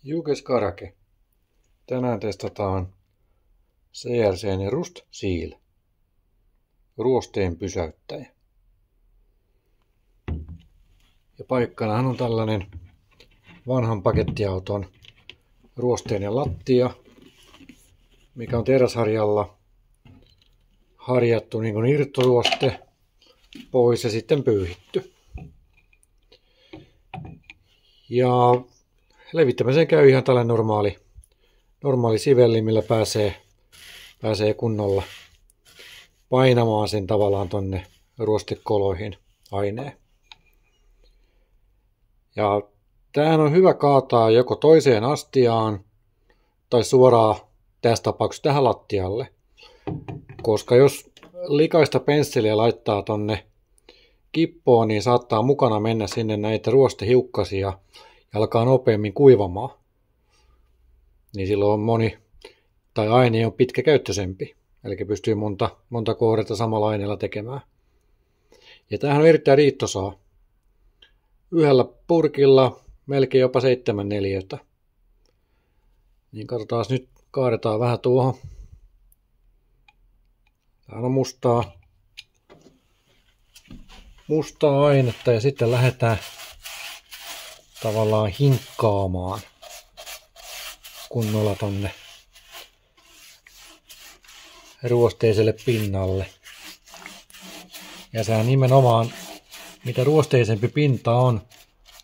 Jukes Karake. Tänään testataan CRCn Rust Seal. Ruosteen pysäyttäjä. Ja paikkanahan on tällainen vanhan pakettiauton ruosteinen lattia, mikä on teräsharjalla harjattu niin kuin irtoruoste pois ja sitten pyyhitty. Ja levittämiseen käy ihan tällainen normaali sivelli, millä pääsee kunnolla painamaan sen tavallaan tonne ruostekoloihin aineen. Ja tämähän on hyvä kaataa joko toiseen astiaan tai suoraan tässä tapauksessa tähän lattialle. Koska jos likaista pensseliä laittaa tonne kippoon, niin saattaa mukana mennä sinne näitä ruostehiukkasia ja alkaa nopeammin kuivamaan. Niin silloin aine on pitkäkäyttöisempi. Eli pystyy monta kohdetta samalla aineella tekemään. Ja tämähän on erittäin riittosaa. Yhdellä purkilla melkein jopa 7 neliötä. Niin katsotaan nyt, kaadetaan vähän tuohon. Täällä on mustaa ainetta ja sitten lähdetään tavallaan hinkkaamaan kunnolla tonne ruosteiselle pinnalle. Ja sehän nimenomaan, mitä ruosteisempi pinta on,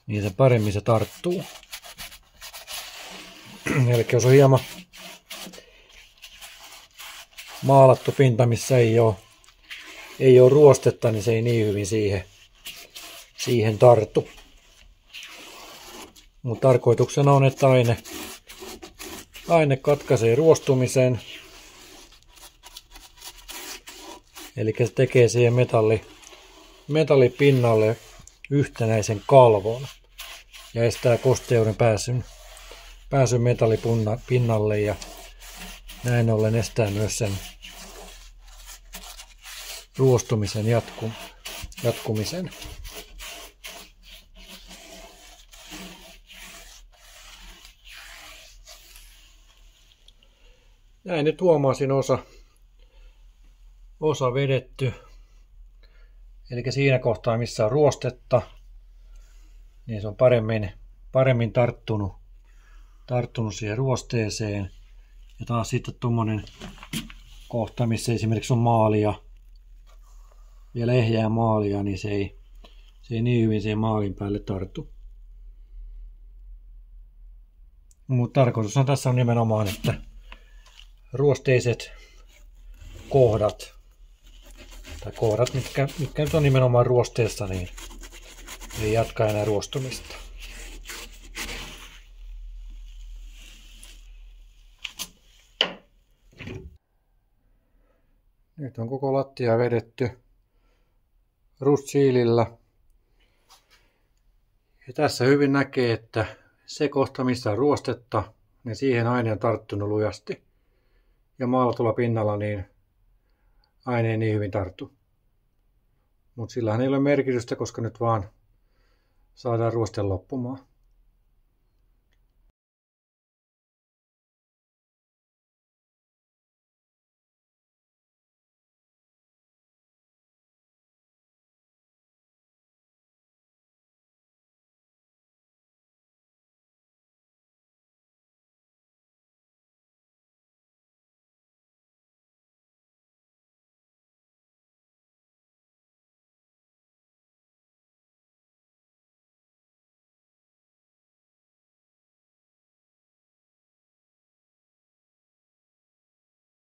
niin se paremmin se tarttuu. Eli jos on hieman maalattu pinta, missä ei ole ruostetta, niin se ei niin hyvin siihen tartu. Mutta tarkoituksena on, että aine katkaisee ruostumisen. Eli se tekee siihen metallipinnalle yhtenäisen kalvon ja estää kosteuden pääsyn metallipinnalle ja näin ollen estää myös sen ruostumisen jatkumisen. Näin nyt huomasin osa vedetty. Eli siinä kohtaa, missä on ruostetta, niin se on paremmin tarttunut siihen ruosteeseen. Ja taas sitten tuommoinen kohta, missä esimerkiksi on maalia, vielä ehjää maalia, niin se ei niin hyvin siihen maalin päälle tartu. Mutta tarkoitushan tässä on nimenomaan, että ruosteiset kohdat, mitkä nyt on nimenomaan ruosteessa, niin ei jatka enää ruostumista. Nyt on koko lattia vedetty Rust Sealillä. Ja tässä hyvin näkee, että se kohta, missä on ruostetta, niin siihen aine on tarttunut lujasti. Ja maalatulla pinnalla niin aine ei niin hyvin tartu. Mutta sillähän ei ole merkitystä, koska nyt vaan saadaan ruoste loppumaan.